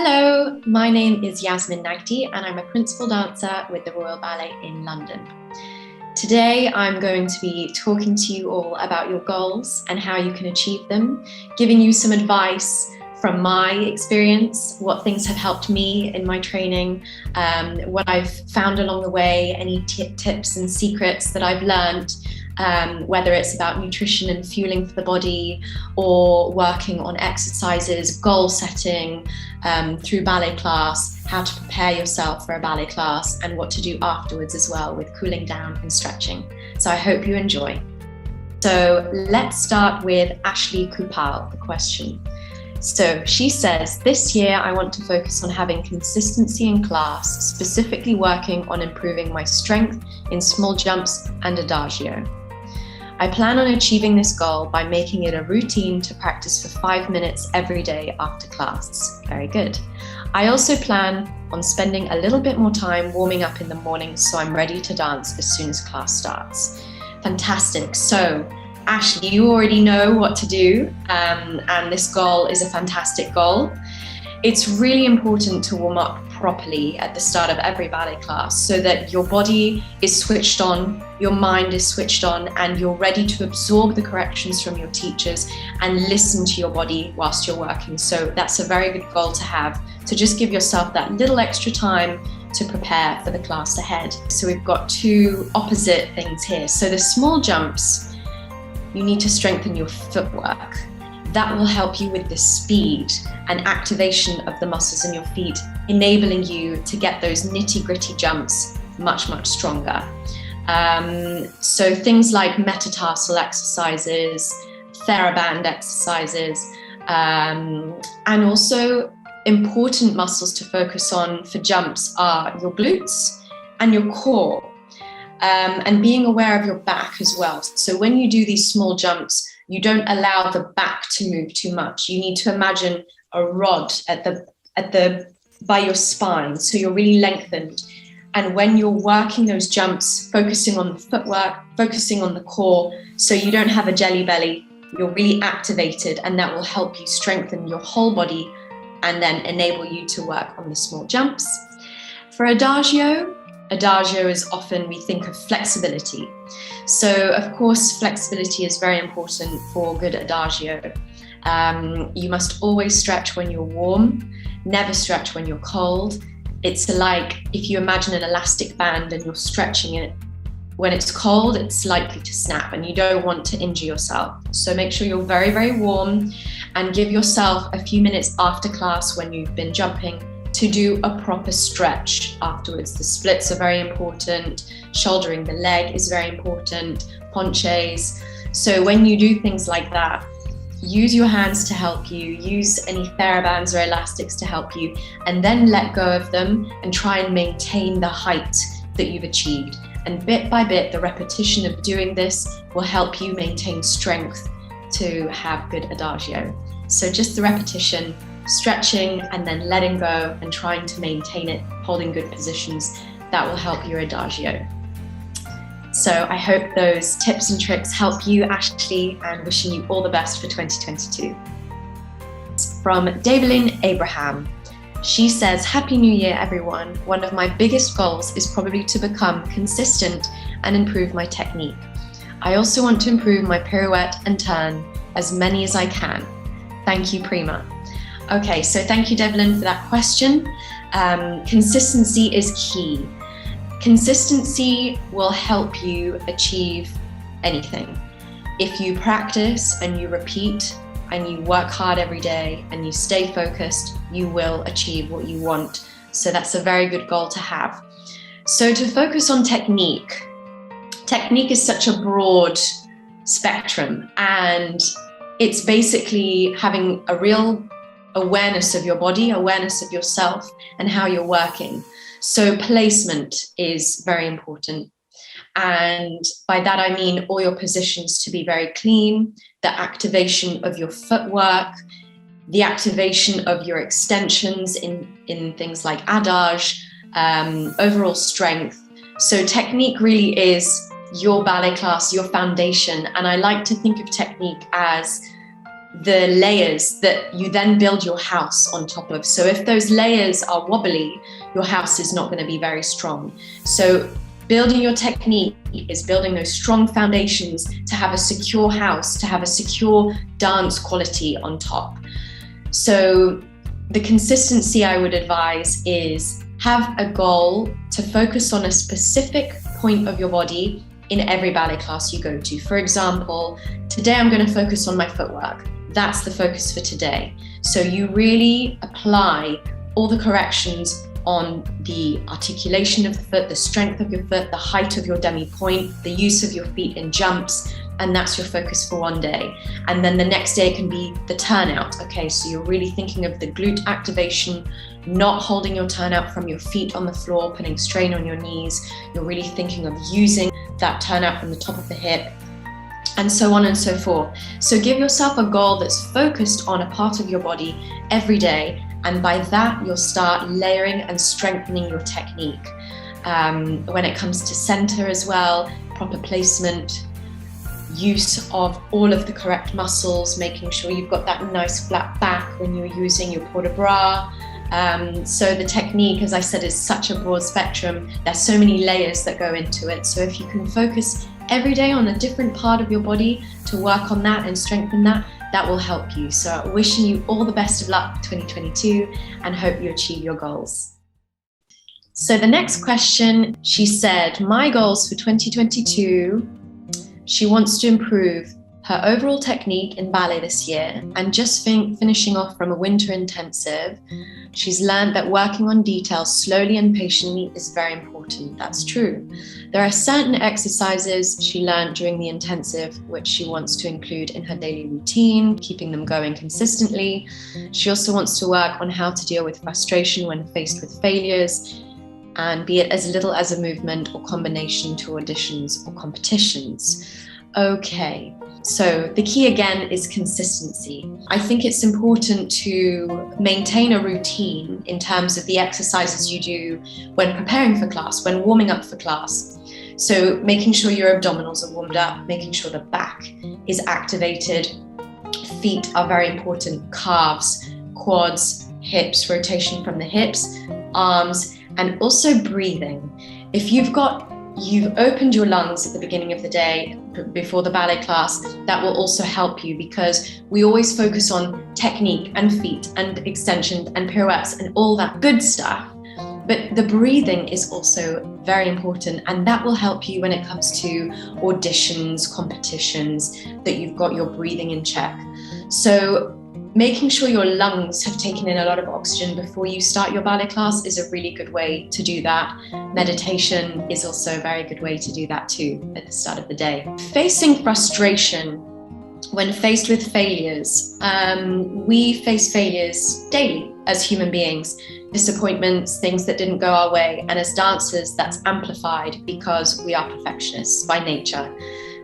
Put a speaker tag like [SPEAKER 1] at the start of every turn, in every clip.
[SPEAKER 1] Hello, my name is Yasmine Naghdi and I'm a principal dancer with the Royal Ballet in London. Today I'm going to be talking to you all about your goals and how you can achieve them, giving you some advice from my experience, what things have helped me in my training, what I've found along the way, any tips and secrets that I've learned, whether it's about nutrition and fueling for the body or working on exercises, goal setting through ballet class, how to prepare yourself for a ballet class and what to do afterwards as well with cooling down and stretching. So I hope you enjoy. So let's start with Ashley Kupal, the question. So she says, this year I want to focus on having consistency in class, specifically working on improving my strength in small jumps and adagio. I plan on achieving this goal by making it a routine to practice for 5 minutes every day after class. Very good. I also plan on spending a little bit more time warming up in the morning so I'm ready to dance as soon as class starts. Fantastic. So Ashley, you already know what to do, and this goal is a fantastic goal. It's really important to warm up properly at the start of every ballet class so that your body is switched on, your mind is switched on, and you're ready to absorb the corrections from your teachers and listen to your body whilst you're working. So that's a very good goal to have, to just give yourself that little extra time to prepare for the class ahead. So we've got two opposite things here. So the small jumps, you need to strengthen your footwork. That will help you with the speed and activation of the muscles in your feet, enabling you to get those nitty-gritty jumps much, much stronger. So things like metatarsal exercises, TheraBand exercises, and also important muscles to focus on for jumps are your glutes and your core. And being aware of your back as well. So when you do these small jumps, you don't allow the back to move too much. You need to imagine a rod by your spine, so you're really lengthened. And when you're working those jumps, focusing on the footwork, focusing on the core, so you don't have a jelly belly, you're really activated, and that will help you strengthen your whole body and then enable you to work on the small jumps. For adagio is often, we think of flexibility. So of course, flexibility is very important for good adagio. You must always stretch when you're warm, never stretch when you're cold. It's like if you imagine an elastic band and you're stretching it, when it's cold, it's likely to snap and you don't want to injure yourself. So make sure you're very, very warm and give yourself a few minutes after class when you've been jumping to do a proper stretch afterwards. The splits are very important, shouldering the leg is very important, ponches. So when you do things like that, use your hands to help you, use any TheraBands or elastics to help you, and then let go of them and try and maintain the height that you've achieved. And bit by bit, the repetition of doing this will help you maintain strength to have good adagio. So just the repetition, stretching and then letting go and trying to maintain it, holding good positions, that will help your adagio. So I hope those tips and tricks help you, Ashley, and wishing you all the best for 2022. From Davidlynn Abraham. She says, Happy New Year, everyone. One of my biggest goals is probably to become consistent and improve my technique. I also want to improve my pirouette and turn, as many as I can. Thank you, Prima. Okay, so thank you, Davidlynn, for that question. Consistency is key. Consistency will help you achieve anything. If you practice and you repeat and you work hard every day and you stay focused, you will achieve what you want. So that's a very good goal to have. So to focus on technique. Technique is such a broad spectrum, and it's basically having a real awareness of your body, awareness of yourself and how you're working. So placement is very important. And by that, I mean all your positions to be very clean, the activation of your footwork, the activation of your extensions in things like adage, overall strength. So technique really is your ballet class, your foundation. And I like to think of technique as the layers that you then build your house on top of. So if those layers are wobbly, your house is not going to be very strong. So building your technique is building those strong foundations to have a secure house, to have a secure dance quality on top. So the consistency I would advise is have a goal to focus on a specific point of your body in every ballet class you go to. For example, today I'm going to focus on my footwork. That's the focus for today. So you really apply all the corrections on the articulation of the foot, the strength of your foot, the height of your demi-point, the use of your feet in jumps, and that's your focus for one day. And then the next day can be the turnout. Okay, so you're really thinking of the glute activation, not holding your turnout from your feet on the floor, putting strain on your knees. You're really thinking of using that turnout from the top of the hip, and so on and so forth. So give yourself a goal that's focused on a part of your body every day, and by that you'll start layering and strengthening your technique. When it comes to center as well, proper placement, use of all of the correct muscles, making sure you've got that nice flat back when you're using your port de bras. So the technique, as I said, is such a broad spectrum. There's so many layers that go into it. So if you can focus every day on a different part of your body to work on that and strengthen that, that will help you. So wishing you all the best of luck for 2022 and hope you achieve your goals. So the next question, she said, my goals for 2022, she wants to improve her overall technique in ballet this year, and just finishing off from a winter intensive, she's learned that working on details slowly and patiently is very important. That's true. There are certain exercises she learned during the intensive which she wants to include in her daily routine, keeping them going consistently. She also wants to work on how to deal with frustration when faced with failures, and be it as little as a movement or combination to auditions or competitions. Okay, so the key again is consistency. I think it's important to maintain a routine in terms of the exercises you do when preparing for class, when warming up for class. So making sure your abdominals are warmed up, making sure the back is activated, feet are very important, calves, quads, hips, rotation from the hips, arms, and also breathing. If you've opened your lungs at the beginning of the day before the ballet class, that will also help you, because we always focus on technique and feet and extensions and pirouettes and all that good stuff. But the breathing is also very important, and that will help you when it comes to auditions, competitions, that you've got your breathing in check. So making sure your lungs have taken in a lot of oxygen before you start your ballet class is a really good way to do that. Meditation is also a very good way to do that too at the start of the day. Facing frustration when faced with failures. We face failures daily as human beings, disappointments, things that didn't go our way. And as dancers, that's amplified because we are perfectionists by nature.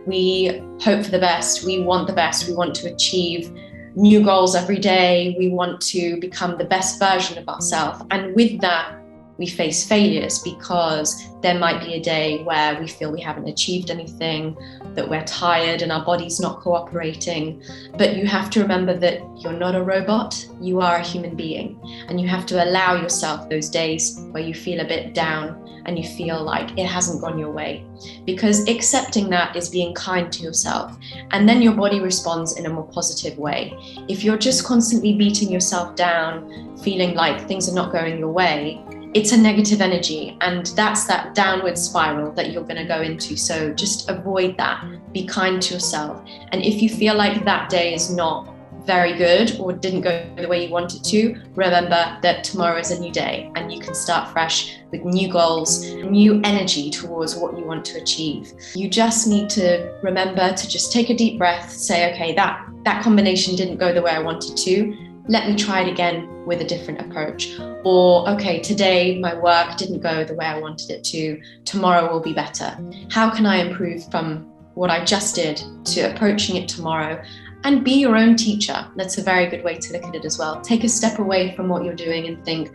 [SPEAKER 1] We hope for the best, we want the best, we want to achieve new goals every day, we want to become the best version of ourselves. And with that, we face failures because there might be a day where we feel we haven't achieved anything, that we're tired and our body's not cooperating. But you have to remember that you're not a robot, you are a human being. And you have to allow yourself those days where you feel a bit down and you feel like it hasn't gone your way. Because accepting that is being kind to yourself. And then your body responds in a more positive way. If you're just constantly beating yourself down, feeling like things are not going your way, it's a negative energy, and that's that downward spiral that you're going to go into. So just avoid that. Be kind to yourself. And if you feel like that day is not very good or didn't go the way you want it to, remember that tomorrow is a new day and you can start fresh with new goals, new energy towards what you want to achieve. You just need to remember to just take a deep breath, say, okay, that combination didn't go the way I wanted to. Let me try it again with a different approach. Or, okay, today my work didn't go the way I wanted it to. Tomorrow will be better. How can I improve from what I just did to approaching it tomorrow? And be your own teacher. That's a very good way to look at it as well. Take a step away from what you're doing and think,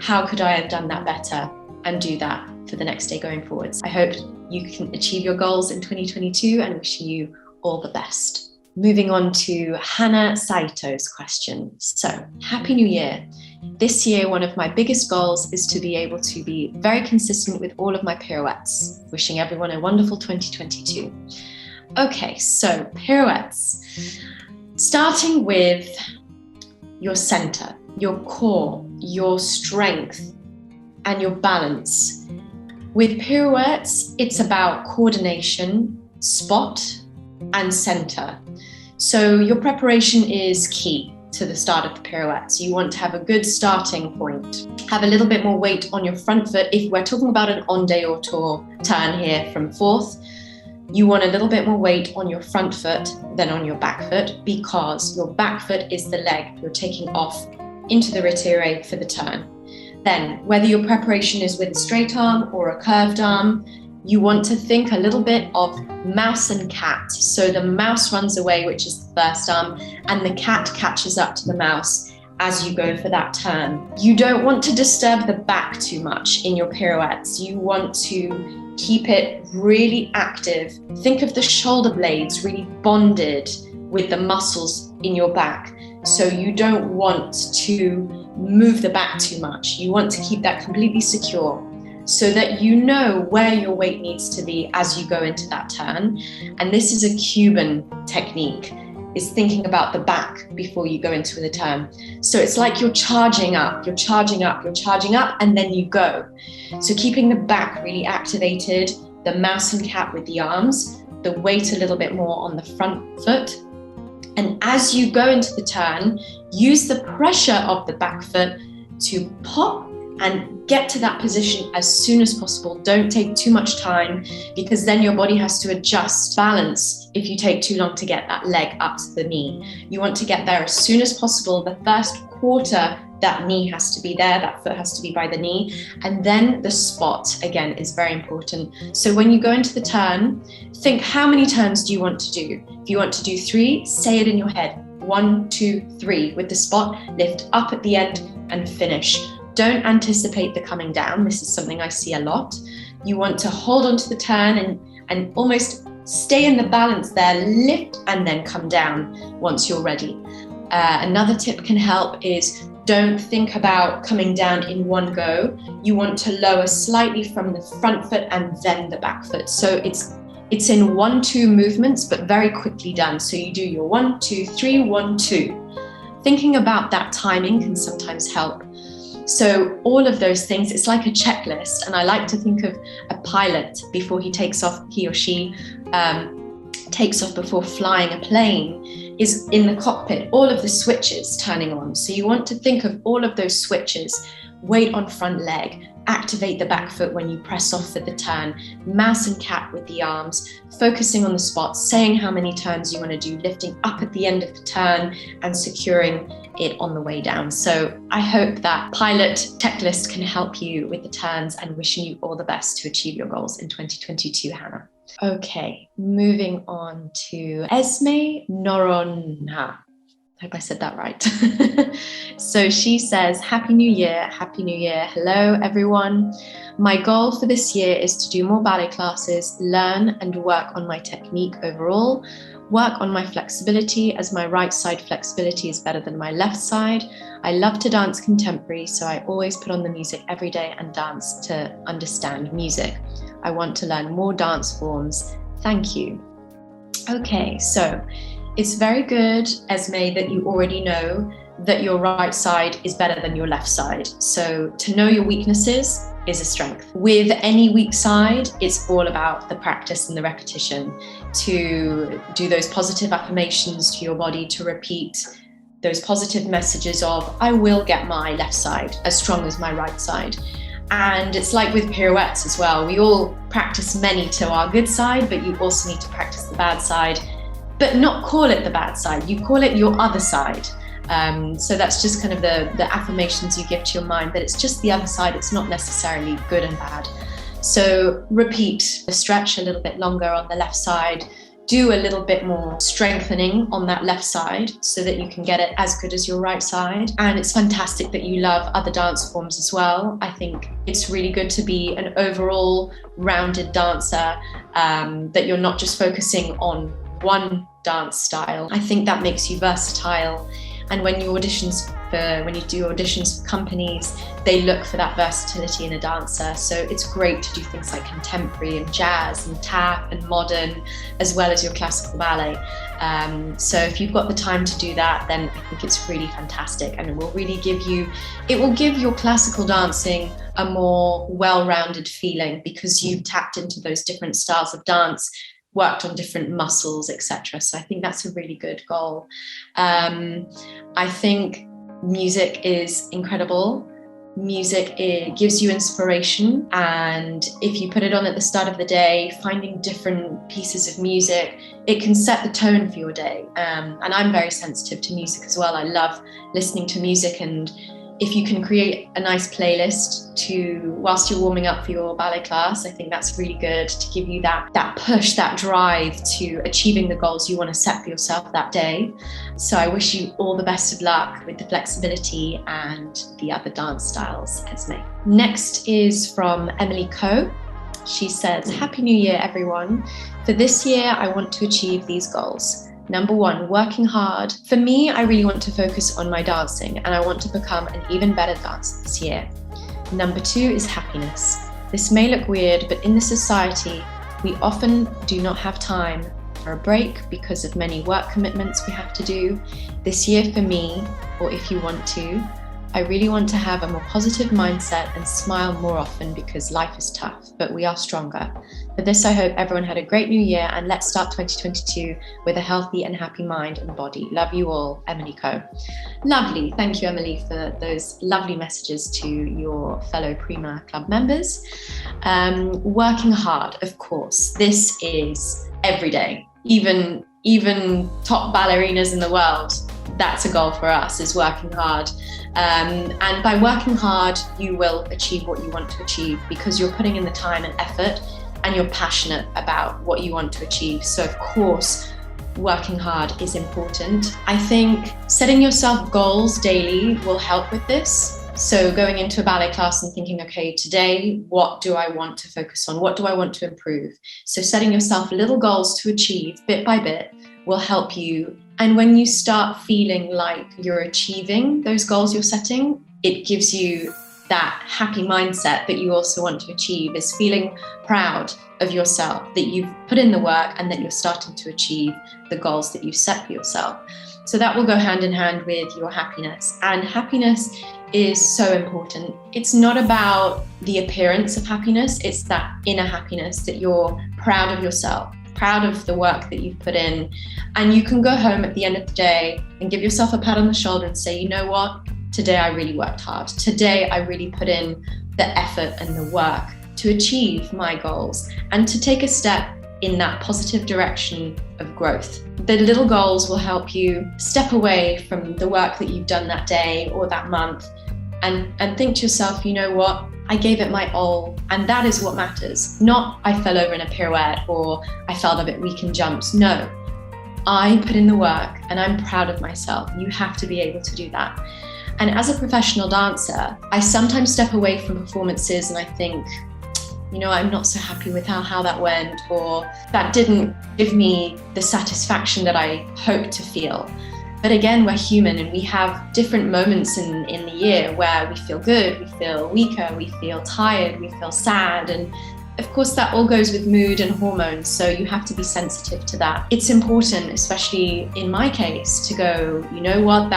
[SPEAKER 1] how could I have done that better? And do that for the next day going forwards. I hope you can achieve your goals in 2022 and wishing you all the best. Moving on to Hannah Saito's question. So, Happy New Year. This year, one of my biggest goals is to be able to be very consistent with all of my pirouettes. Wishing everyone a wonderful 2022. Okay, so pirouettes. Starting with your center, your core, your strength, and your balance. With pirouettes, it's about coordination, spot, and center. So your preparation is key to the start of the pirouettes. You want to have a good starting point. Have a little bit more weight on your front foot. If we're talking about an en dehors turn here from fourth, you want a little bit more weight on your front foot than on your back foot, because your back foot is the leg you're taking off into the retire for the turn. Then, whether your preparation is with a straight arm or a curved arm, you want to think a little bit of mouse and cat. So the mouse runs away, which is the first arm, and the cat catches up to the mouse as you go for that turn. You don't want to disturb the back too much in your pirouettes. You want to keep it really active. Think of the shoulder blades really bonded with the muscles in your back. So you don't want to move the back too much. You want to keep that completely secure, so that you know where your weight needs to be as you go into that turn. And this is a Cuban technique, is thinking about the back before you go into the turn. So it's like you're charging up, and then you go. So keeping the back really activated, the mouse and cat with the arms, the weight a little bit more on the front foot. And as you go into the turn, use the pressure of the back foot to pop and get to that position as soon as possible. Don't take too much time, because then your body has to adjust balance if you take too long to get that leg up to the knee. You want to get there as soon as possible. The first quarter, that knee has to be there, that foot has to be by the knee. And then the spot, again, is very important. So when you go into the turn, think, how many turns do you want to do? If you want to do 3, say it in your head. 1, 2, 3 with the spot, lift up at the end and finish. Don't anticipate the coming down. This is something I see a lot. You want to hold on to the turn and almost stay in the balance there, lift and then come down once you're ready. Another tip can help is don't think about coming down in one go. You want to lower slightly from the front foot and then the back foot. So it's in 1-2 movements, but very quickly done. So you do your 1, 2, 3, 1, 2. Thinking about that timing can sometimes help. So all of those things, it's like a checklist. And I like to think of a pilot before he takes off, he or she takes off before flying a plane, is in the cockpit, all of the switches turning on. So you want to think of all of those switches, weight on front leg, activate the back foot when you press off for the turn, mouse and cat with the arms, focusing on the spot, saying how many turns you want to do, lifting up at the end of the turn and securing it on the way down. So I hope that pilot checklist can help you with the turns, and wishing you all the best to achieve your goals in 2022, Hannah. Okay, moving on to Esme Noronha. I hope I said that right. So she says, Happy New Year, Happy New Year. Hello, everyone. My goal for this year is to do more ballet classes, learn and work on my technique overall, work on my flexibility, as my right side flexibility is better than my left side. I love to dance contemporary, so I always put on the music every day and dance to understand music. I want to learn more dance forms. Thank you. Okay, so it's very good, Esme, that you already know that your right side is better than your left side. So to know your weaknesses is a strength. With any weak side, it's all about the practice and the repetition, to do those positive affirmations to your body, to repeat those positive messages of, I will get my left side as strong as my right side. And it's like with pirouettes as well. We all practice many to our good side, but you also need to practice the bad side, but not call it the bad side. You call it your other side. So that's just kind of the affirmations you give to your mind, that it's just the other side. It's not necessarily good and bad. So repeat, stretch a little bit longer on the left side, do a little bit more strengthening on that left side so that you can get it as good as your right side. And it's fantastic that you love other dance forms as well. I think it's really good to be an overall rounded dancer, that you're not just focusing on one dance style. I think that makes you versatile. And when you do auditions for companies, they look for that versatility in a dancer. So it's great to do things like contemporary and jazz and tap and modern, as well as your classical ballet. So if you've got the time to do that, then I think it's really fantastic, and it will give your classical dancing a more well-rounded feeling, because you've tapped into those different styles of dance, worked on different muscles, etc. So I think that's a really good goal. I think music is incredible. Music, it gives you inspiration, and if you put it on at the start of the day, finding different pieces of music, it can set the tone for your day. And I'm very sensitive to music as well. I love listening to music, and if you can create a nice playlist whilst you're warming up for your ballet class, I think that's really good to give you that push, that drive to achieving the goals you want to set for yourself that day. So I wish you all the best of luck with the flexibility and the other dance styles, Esme. Next is from Emily Coe. She says, "Happy New Year, everyone. For this year, I want to achieve these goals. Number 1, working hard. For me, I really want to focus on my dancing, and I want to become an even better dancer this year. Number 2 is happiness. This may look weird, but in this society, we often do not have time for a break because of many work commitments we have to do. This year for me, or if you want to, I really want to have a more positive mindset and smile more often, because life is tough, but we are stronger. For this, I hope everyone had a great new year, and let's start 2022 with a healthy and happy mind and body. Love you all, Emily Coe." Lovely. Thank you, Emily, for those lovely messages to your fellow Prima Club members. Working hard, of course. This is every day. Even top ballerinas in the world, that's a goal for us, is working hard. And by working hard, you will achieve what you want to achieve, because you're putting in the time and effort, and you're passionate about what you want to achieve. So of course, working hard is important. I think setting yourself goals daily will help with this. So going into a ballet class and thinking, okay, today, what do I want to focus on? What do I want to improve? So setting yourself little goals to achieve bit by bit will help you. And when you start feeling like you're achieving those goals you're setting, it gives you that happy mindset that you also want to achieve, is feeling proud of yourself, that you've put in the work and that you're starting to achieve the goals that you've set for yourself. So that will go hand in hand with your happiness. And happiness is so important. It's not about the appearance of happiness, it's that inner happiness, that you're proud of yourself, proud of the work that you've put in. And you can go home at the end of the day and give yourself a pat on the shoulder and say, you know what? Today I really worked hard. Today I really put in the effort and the work to achieve my goals and to take a step in that positive direction of growth. The little goals will help you step away from the work that you've done that day or that month and think to yourself, you know what? I gave it my all, and that is what matters. Not I fell over in a pirouette or I felt a bit weak in jumps. No, I put in the work and I'm proud of myself. You have to be able to do that. And as a professional dancer, I sometimes step away from performances and I think, you know, I'm not so happy with how that went, or that didn't give me the satisfaction that I hoped to feel. But again, we're human and we have different moments in the year where we feel good, we feel weaker, we feel tired, we feel sad. And of course, that all goes with mood and hormones. So you have to be sensitive to that. It's important, especially in my case, to go, you know what,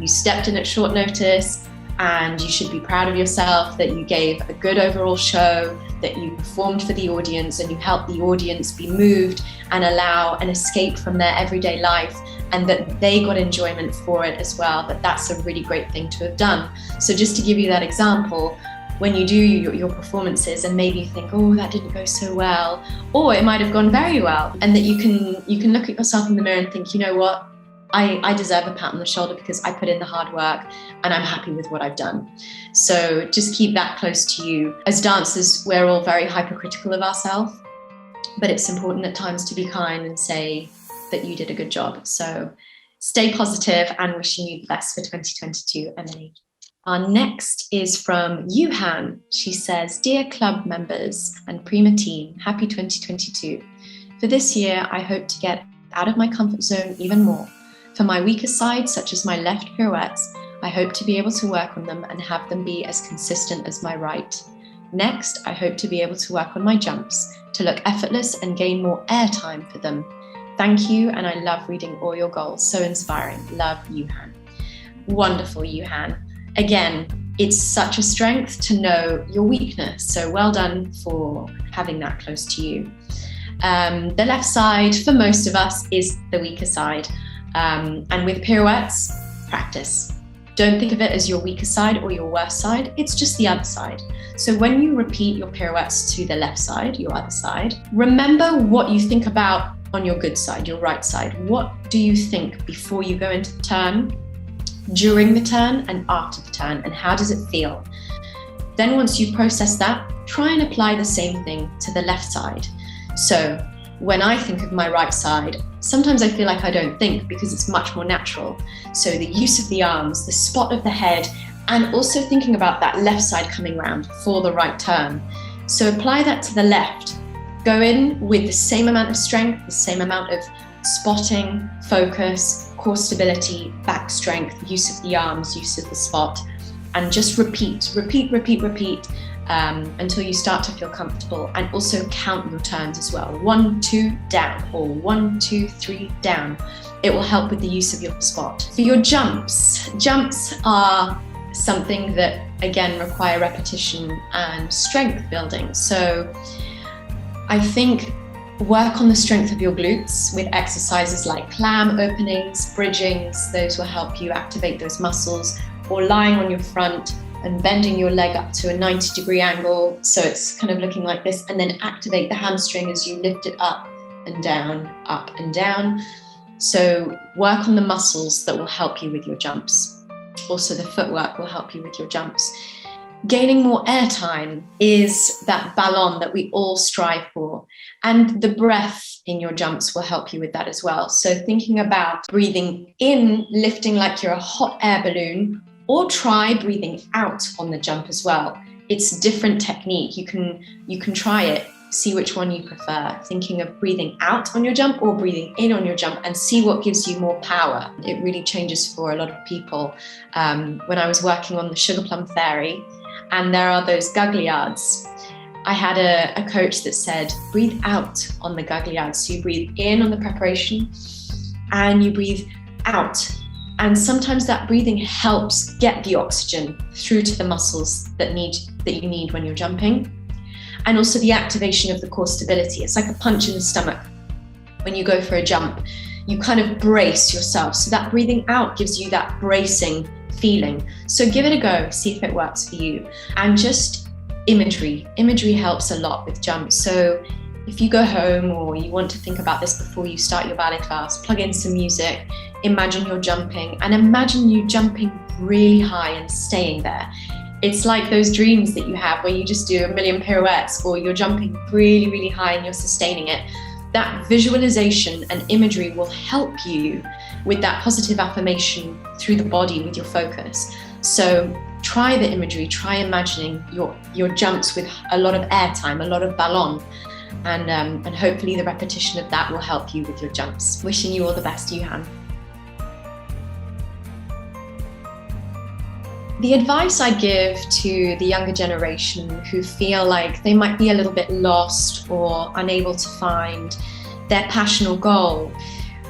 [SPEAKER 1] you stepped in at short notice and you should be proud of yourself that you gave a good overall show, that you performed for the audience and you helped the audience be moved and allow an escape from their everyday life, and that they got enjoyment for it as well. That's a really great thing to have done. So just to give you that example, when you do your performances and maybe you think, oh, that didn't go so well, or it might have gone very well, and that you can look at yourself in the mirror and think, you know what, I deserve a pat on the shoulder because I put in the hard work and I'm happy with what I've done. So just keep that close to you. As dancers, we're all very hypercritical of ourselves, but it's important at times to be kind and say that you did a good job. So stay positive, and wishing you the best for 2022, Emily. Our next is from Yuhan. She says, "Dear club members and Prima team, happy 2022. For this year, I hope to get out of my comfort zone even more. For my weaker side, such as my left pirouettes, I hope to be able to work on them and have them be as consistent as my right. Next, I hope to be able to work on my jumps, to look effortless and gain more airtime for them. Thank you, and I love reading all your goals. So inspiring. Love, Yuhan. Wonderful, Yuhan. Again, it's such a strength to know your weakness. So well done for having that close to you. The left side, for most of us, is the weaker side. And with pirouettes, practice. Don't think of it as your weaker side or your worst side. It's just the other side. So when you repeat your pirouettes to the left side, your other side, remember what you think about on your good side, your right side. What do you think before you go into the turn, during the turn, and after the turn, and how does it feel? Then once you process that, try and apply the same thing to the left side. So when I think of my right side, sometimes I feel like I don't think because it's much more natural. So the use of the arms, the spot of the head, and also thinking about that left side coming round for the right turn. So apply that to the left. Go in with the same amount of strength, the same amount of spotting, focus, core stability, back strength, use of the arms, use of the spot, and just repeat until you start to feel comfortable, and also count your turns as well. 1, 2, down, or 1, 2, 3, down. It will help with the use of your spot. For your jumps are something that again require repetition and strength building. So I think work on the strength of your glutes with exercises like clam openings, bridgings. Those will help you activate those muscles, or lying on your front and bending your leg up to a 90-degree angle. So it's kind of looking like this, and then activate the hamstring as you lift it up and down, up and down. So work on the muscles that will help you with your jumps. Also the footwork will help you with your jumps. Gaining more airtime is that ballon that we all strive for. And the breath in your jumps will help you with that as well. So thinking about breathing in, lifting like you're a hot air balloon, or try breathing out on the jump as well. It's a different technique. You can try it, see which one you prefer. Thinking of breathing out on your jump or breathing in on your jump, and see what gives you more power. It really changes for a lot of people. When I was working on the Sugar Plum Fairy, and there are those gugliards, I had a coach that said, breathe out on the gugliards. So you breathe in on the preparation and you breathe out. And sometimes that breathing helps get the oxygen through to the muscles that you need when you're jumping. And also the activation of the core stability. It's like a punch in the stomach. When you go for a jump, you kind of brace yourself. So that breathing out gives you that bracing feeling. So give it a go, see if it works for you. And just imagery helps a lot with jumps. So if you go home or you want to think about this before you start your ballet class, plug in some music, imagine you're jumping, and imagine you jumping really high and staying there. It's like those dreams that you have where you just do a million pirouettes, or you're jumping really, really high and you're sustaining it. That visualization and imagery will help you with that positive affirmation through the body with your focus. So try the imagery, try imagining your jumps with a lot of airtime, a lot of ballon, and hopefully the repetition of that will help you with your jumps. Wishing you all the best, Yuhan. The advice I give to the younger generation who feel like they might be a little bit lost or unable to find their passion or goal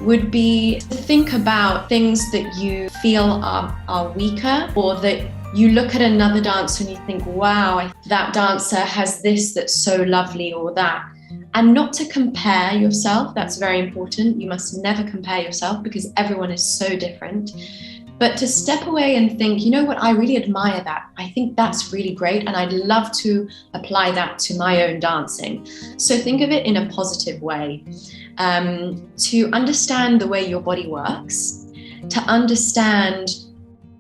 [SPEAKER 1] would be to think about things that you feel are weaker, or that you look at another dancer and you think, wow, that dancer has this that's so lovely, or that. And not to compare yourself. That's very important. You must never compare yourself because everyone is so different. But to step away and think, you know what, I really admire that. I think that's really great, and I'd love to apply that to my own dancing. So think of it in a positive way. To understand the way your body works, to understand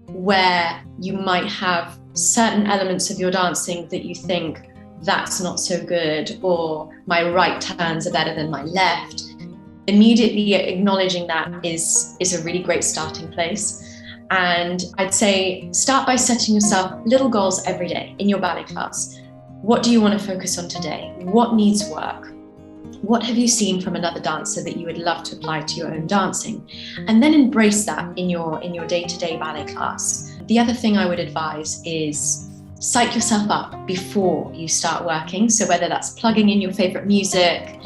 [SPEAKER 1] where you might have certain elements of your dancing that you think, that's not so good, or my right turns are better than my left. Immediately acknowledging that is a really great starting place. And I'd say start by setting yourself little goals every day in your ballet class. What do you want to focus on today? What needs work? What have you seen from another dancer that you would love to apply to your own dancing? And then embrace that in your day-to-day ballet class. The other thing I would advise is psych yourself up before you start working. So whether that's plugging in your favorite music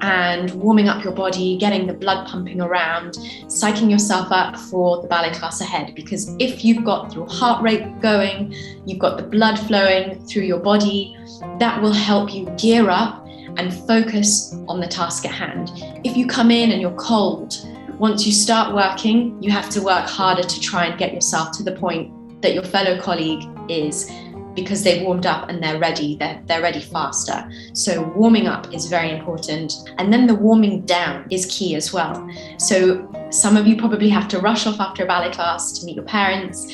[SPEAKER 1] and warming up your body, getting the blood pumping around, psyching yourself up for the ballet class ahead. Because if you've got your heart rate going, you've got the blood flowing through your body, that will help you gear up and focus on the task at hand. If you come in and you're cold, once you start working, you have to work harder to try and get yourself to the point that your fellow colleague is, because they've warmed up and they're ready faster. So warming up is very important. And then the warming down is key as well. So some of you probably have to rush off after a ballet class to meet your parents,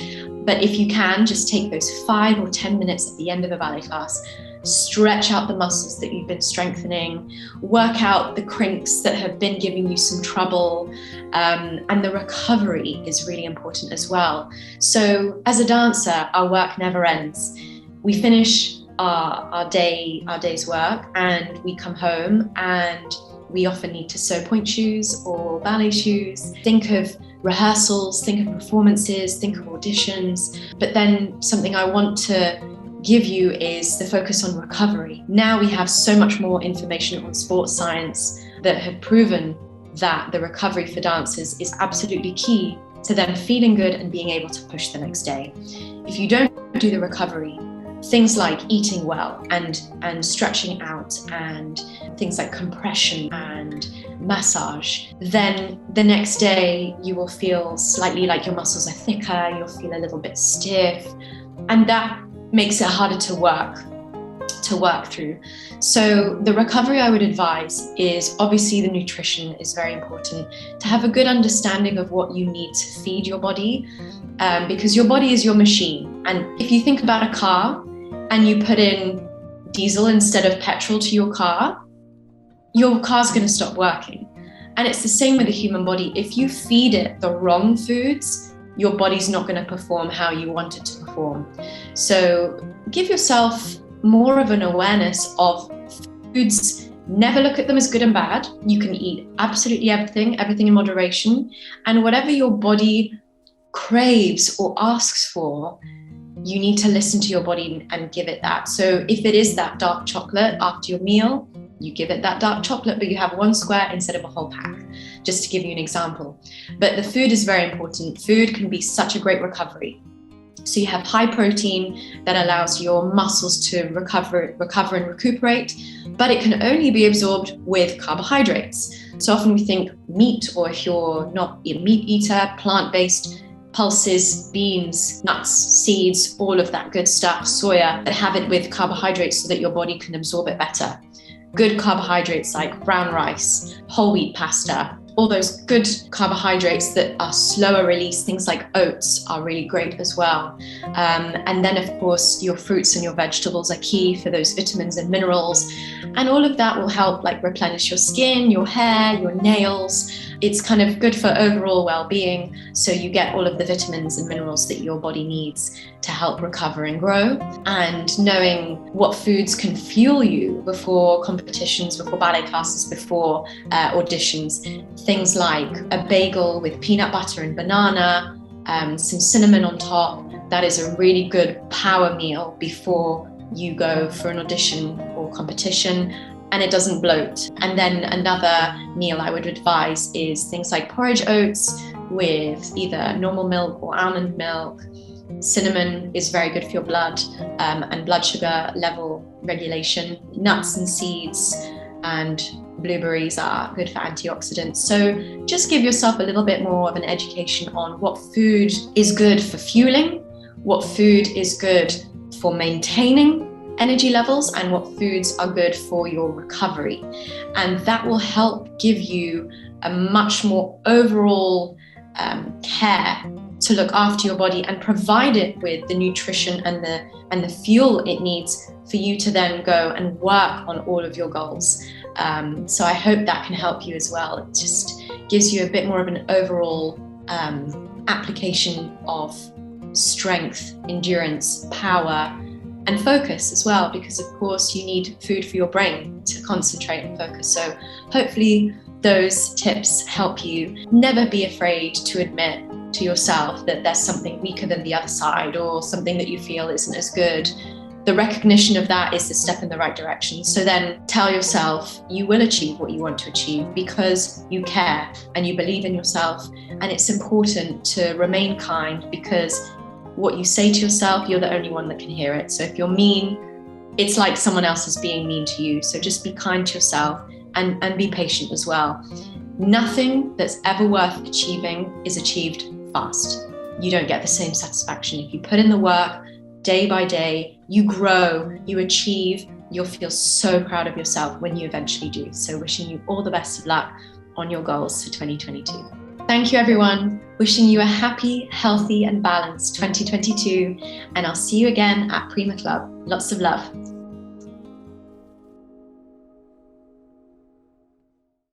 [SPEAKER 1] but if you can, just take those 5 or 10 minutes at the end of a ballet class, stretch out the muscles that you've been strengthening, work out the crinks that have been giving you some trouble, and the recovery is really important as well. So as a dancer, our work never ends. We finish our day's work and we come home, and we often need to sew point shoes or ballet shoes. Think of rehearsals, think of performances, think of auditions. But then something I want to give you is the focus on recovery. Now we have so much more information on sports science that have proven that the recovery for dancers is absolutely key to them feeling good and being able to push the next day. If you don't do the recovery, things like eating well and stretching out and things like compression and massage, then the next day you will feel slightly like your muscles are thicker, you'll feel a little bit stiff, and that makes it harder to work through. So the recovery I would advise is, obviously the nutrition is very important, to have a good understanding of what you need to feed your body, because your body is your machine. And if you think about a car and you put in diesel instead of petrol to your car's going to stop working. And it's the same with the human body. If you feed it the wrong foods, your body's not going to perform how you want it to perform. So give yourself more of an awareness of foods. Never look at them as good and bad. You can eat absolutely everything in moderation. And whatever your body craves or asks for, you need to listen to your body and give it that. So if it is that dark chocolate after your meal, you give it that dark chocolate, but you have 1 square instead of a whole pack, just to give you an example. But the food is very important. Food can be such a great recovery. So you have high protein that allows your muscles to recover and recuperate, but it can only be absorbed with carbohydrates. So often we think meat, or if you're not a meat eater, plant-based, pulses, beans, nuts, seeds, all of that good stuff, soya, that have it with carbohydrates so that your body can absorb it better. Good carbohydrates like brown rice, whole wheat pasta, all those good carbohydrates that are slower release, things like oats are really great as well. And then of course your fruits and your vegetables are key for those vitamins and minerals. And all of that will help like replenish your skin, your hair, your nails. It's kind of good for overall well-being. So you get all of the vitamins and minerals that your body needs to help recover and grow. And knowing what foods can fuel you before competitions, before ballet classes, before auditions. Things like a bagel with peanut butter and banana, some cinnamon on top. That is a really good power meal before you go for an audition or competition, and it doesn't bloat. And then another meal I would advise is things like porridge oats with either normal milk or almond milk. Cinnamon is very good for your blood and blood sugar level regulation. Nuts and seeds and blueberries are good for antioxidants. So just give yourself a little bit more of an education on what food is good for fueling, what food is good for maintaining energy levels, and what foods are good for your recovery. And that will help give you a much more overall care to look after your body and provide it with the nutrition and the fuel it needs for you to then go and work on all of your goals. So I hope that can help you as well. It just gives you a bit more of an overall application of strength, endurance, power, And focus as well, because of course you need food for your brain to concentrate and focus. So hopefully those tips help you. Never be afraid to admit to yourself that there's something weaker than the other side, or something that you feel isn't as good. The recognition of that is the step in the right direction. So then tell yourself you will achieve what you want to achieve because you care and you believe in yourself. And it's important to remain kind, because what you say to yourself, you're the only one that can hear it. So if you're mean, it's like someone else is being mean to you. So just be kind to yourself and be patient as well. Nothing that's ever worth achieving is achieved fast. You don't get the same satisfaction. If you put in the work day by day, you grow, you achieve, you'll feel so proud of yourself when you eventually do. So wishing you all the best of luck on your goals for 2022. Thank you, everyone. Wishing you a happy, healthy, and balanced 2022. And I'll see you again at Prima Club. Lots of love.